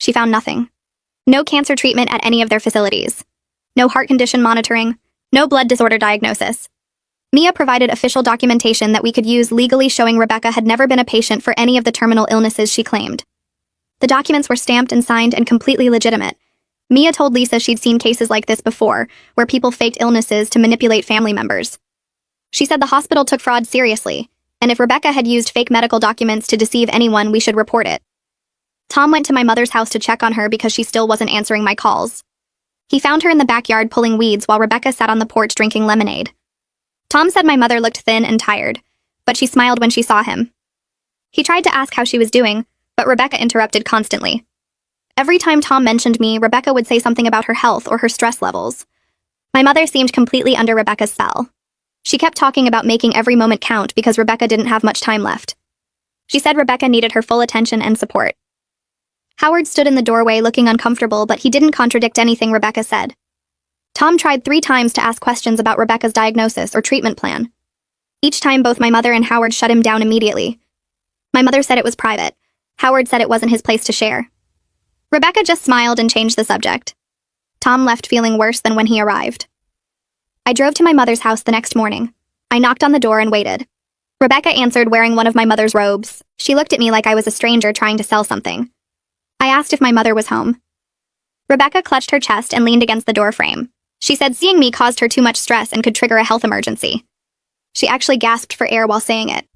She found nothing. No cancer treatment at any of their facilities. No heart condition monitoring. No blood disorder diagnosis. Mia provided official documentation that we could use legally showing Rebecca had never been a patient for any of the terminal illnesses she claimed. The documents were stamped and signed and completely legitimate. Mia told Lisa she'd seen cases like this before, where people faked illnesses to manipulate family members. She said the hospital took fraud seriously, and if Rebecca had used fake medical documents to deceive anyone, we should report it. Tom went to my mother's house to check on her because she still wasn't answering my calls. He found her in the backyard pulling weeds while Rebecca sat on the porch drinking lemonade. Tom said my mother looked thin and tired, but she smiled when she saw him. He tried to ask how she was doing, but Rebecca interrupted constantly. Every time Tom mentioned me, Rebecca would say something about her health or her stress levels. My mother seemed completely under Rebecca's spell. She kept talking about making every moment count because Rebecca didn't have much time left. She said Rebecca needed her full attention and support. Howard stood in the doorway looking uncomfortable, but he didn't contradict anything Rebecca said. Tom tried 3 times to ask questions about Rebecca's diagnosis or treatment plan. Each time, both my mother and Howard shut him down immediately. My mother said it was private. Howard said it wasn't his place to share. Rebecca just smiled and changed the subject. Tom left feeling worse than when he arrived. I drove to my mother's house the next morning. I knocked on the door and waited. Rebecca answered wearing one of my mother's robes. She looked at me like I was a stranger trying to sell something. I asked if my mother was home. Rebecca clutched her chest and leaned against the door frame. She said seeing me caused her too much stress and could trigger a health emergency. She actually gasped for air while saying it.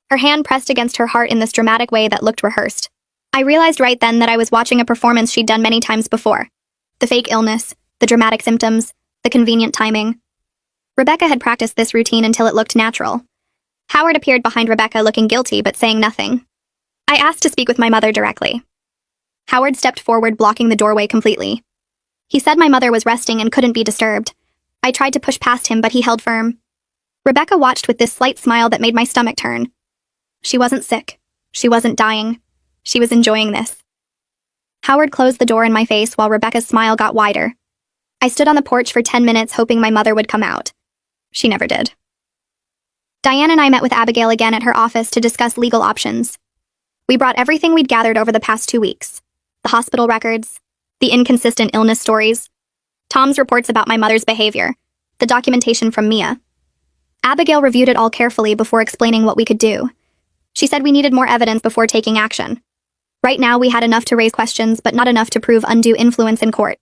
Her hand pressed against her heart in this dramatic way that looked rehearsed. I realized right then that I was watching a performance she'd done many times before. The fake illness, the dramatic symptoms, the convenient timing. Rebecca had practiced this routine until it looked natural. Howard appeared behind Rebecca looking guilty but saying nothing. I asked to speak with my mother directly. Howard stepped forward, blocking the doorway completely. He said my mother was resting and couldn't be disturbed. I tried to push past him, but he held firm. Rebecca watched with this slight smile that made my stomach turn. She wasn't sick. She wasn't dying. She was enjoying this. Howard closed the door in my face while Rebecca's smile got wider. I stood on the porch for 10 minutes hoping my mother would come out. She never did. Diane and I met with Abigail again at her office to discuss legal options. We brought everything we'd gathered over the past 2 weeks. The hospital records, the inconsistent illness stories, Tom's reports about my mother's behavior, the documentation from Mia. Abigail reviewed it all carefully before explaining what we could do. She said we needed more evidence before taking action. Right now we had enough to raise questions, but not enough to prove undue influence in court.